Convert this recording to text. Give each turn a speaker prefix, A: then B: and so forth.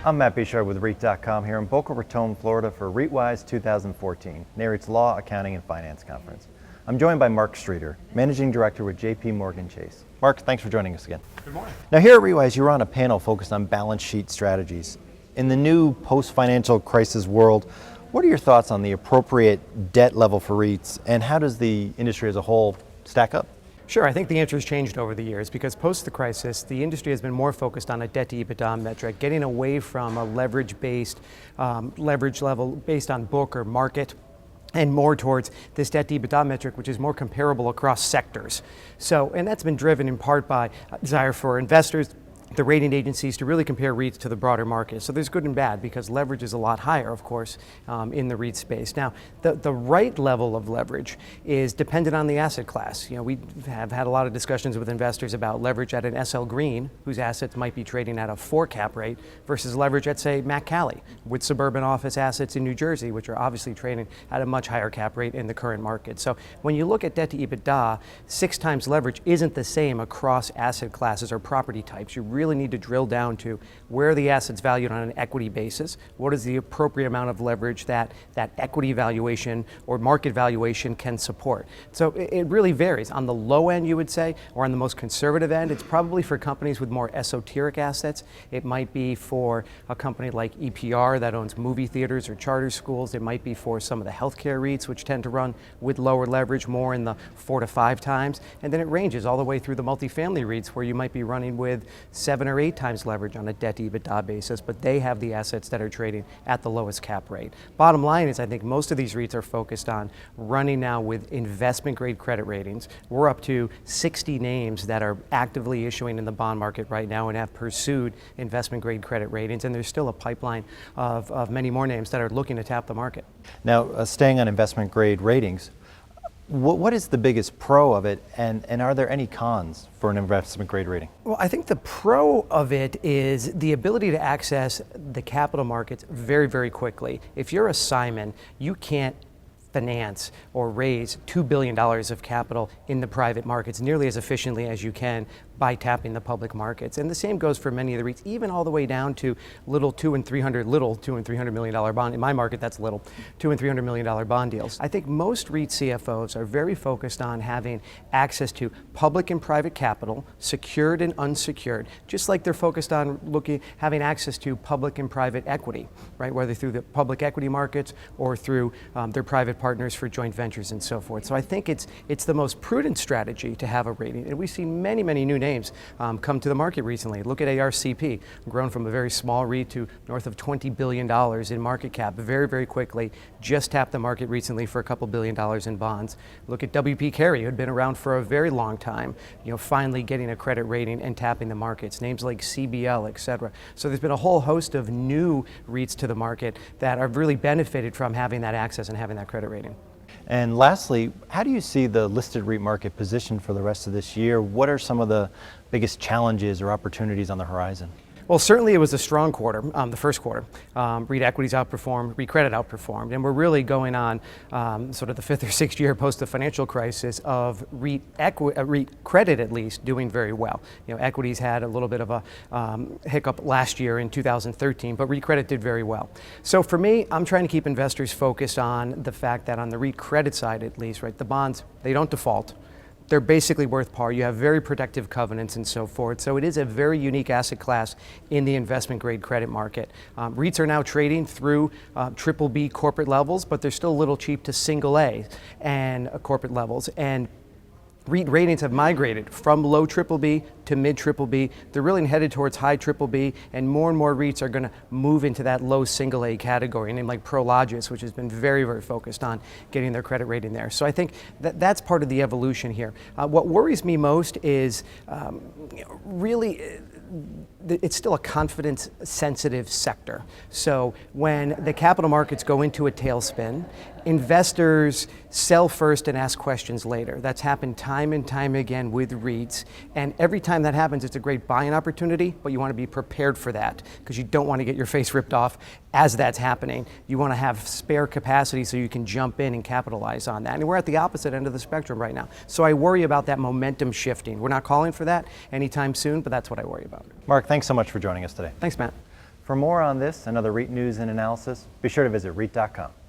A: I'm Matt Bishard with REIT.com here in Boca Raton, Florida for REITWise 2014, NAREIT's Law, Accounting, and Finance Conference. I'm joined by Mark Streeter, Managing Director with JP Morgan Chase. Mark, thanks for joining us again.
B: Good morning.
A: Now here at REITWise, you're on a panel focused on balance sheet strategies. In the new post-financial crisis world, what are your thoughts on the appropriate debt level for REITs, and how does the industry as a whole stack up?
B: Sure, I think the answer has changed over the years because post the crisis, the industry has been more focused on a debt-to-EBITDA metric, getting away from a leverage-based leverage level based on book or market, and more towards this debt-to-EBITDA metric, which is more comparable across sectors. And that's been driven in part by a desire for investors, the rating agencies, to really compare REITs to the broader market. So there's good and bad because leverage is a lot higher, of course, in the REIT space. Now, the right level of leverage is dependent on the asset class. You know, we have had a lot of discussions with investors about leverage at an SL Green, whose assets might be trading at a 4 cap rate, versus leverage at, say, Mack Cali, with suburban office assets in New Jersey, which are obviously trading at a much higher cap rate in the current market. So when you look at debt to EBITDA, 6 times leverage isn't the same across asset classes or property types. You really need to drill down to where are the assets valued on an equity basis, what is the appropriate amount of leverage that equity valuation or market valuation can support. So it really varies. On the low end, you would say, or on the most conservative end, it's probably for companies with more esoteric assets. It might be for a company like EPR that owns movie theaters or charter schools. It might be for some of the healthcare REITs, which tend to run with lower leverage, more in the 4 to 5 times. And then it ranges all the way through the multifamily REITs, where you might be running with 7 or 8 times leverage on a debt-to-EBITDA basis, but they have the assets that are trading at the lowest cap rate. Bottom line is, I think most of these REITs are focused on running now with investment-grade credit ratings. We're up to 60 names that are actively issuing in the bond market right now and have pursued investment-grade credit ratings, and there's still a pipeline of many more names that are looking to tap the market.
A: Now, staying on investment-grade ratings, what is the biggest pro of it, and are there any cons for an investment-grade rating?
B: Well, I think the pro of it is the ability to access the capital markets very, very quickly. If you're a Simon, you can't finance or raise $2 billion of capital in the private markets nearly as efficiently as you can by tapping the public markets. And the same goes for many of the REITs, even all the way down to little $200 and $300 million bond. In my market, that's little, $200 and $300 million bond deals. I think most REIT CFOs are very focused on having access to public and private capital, secured and unsecured, just like they're focused on having access to public and private equity, right? Whether through the public equity markets or through their private partners for joint ventures and so forth. So I think it's the most prudent strategy to have a rating. And we've seen many, many new names come to the market recently. Look at ARCP, grown from a very small REIT to north of $20 billion in market cap very, very quickly. Just tapped the market recently for a couple $1 billion in bonds. Look at WP Carey, who had been around for a very long time, finally getting a credit rating and tapping the markets. Names like CBL, et cetera. So there's been a whole host of new REITs to the market that have really benefited from having that access and having that credit rating.
A: And lastly, how do you see the listed REIT market positioned for the rest of this year? What are some of the biggest challenges or opportunities on the horizon?
B: Well, certainly it was a strong quarter, the first quarter. REIT equities outperformed, REIT credit outperformed, and we're really going on sort of the 5th or 6th year post the financial crisis of REIT credit, at least, doing very well. Equities had a little bit of a hiccup last year in 2013, but REIT credit did very well. So for me, I'm trying to keep investors focused on the fact that on the REIT credit side, at least, right, the bonds, they don't default. They're basically worth par. You have very protective covenants and so forth. So it is a very unique asset class in the investment grade credit market. REITs are now trading through BBB corporate levels, but they're still a little cheap to single A and corporate levels. And REIT ratings have migrated from low BBB to mid BBB. They're really headed towards high BBB, and more REITs are going to move into that low single A category. A name like Prologis, which has been very, very focused on getting their credit rating there. So I think that's part of the evolution here. What worries me most is really it's still a confidence-sensitive sector. So when the capital markets go into a tailspin, investors sell first and ask questions later. That's happened time and time again with REITs. And every time that happens, it's a great buying opportunity, but you want to be prepared for that because you don't want to get your face ripped off as that's happening. You want to have spare capacity so you can jump in and capitalize on that. And we're at the opposite end of the spectrum right now. So I worry about that momentum shifting. We're not calling for that anytime soon, but that's what I worry about.
A: Mark, thanks so much for joining us today.
B: Thanks, Matt.
A: For more on this and other REIT news and analysis, be sure to visit REIT.com.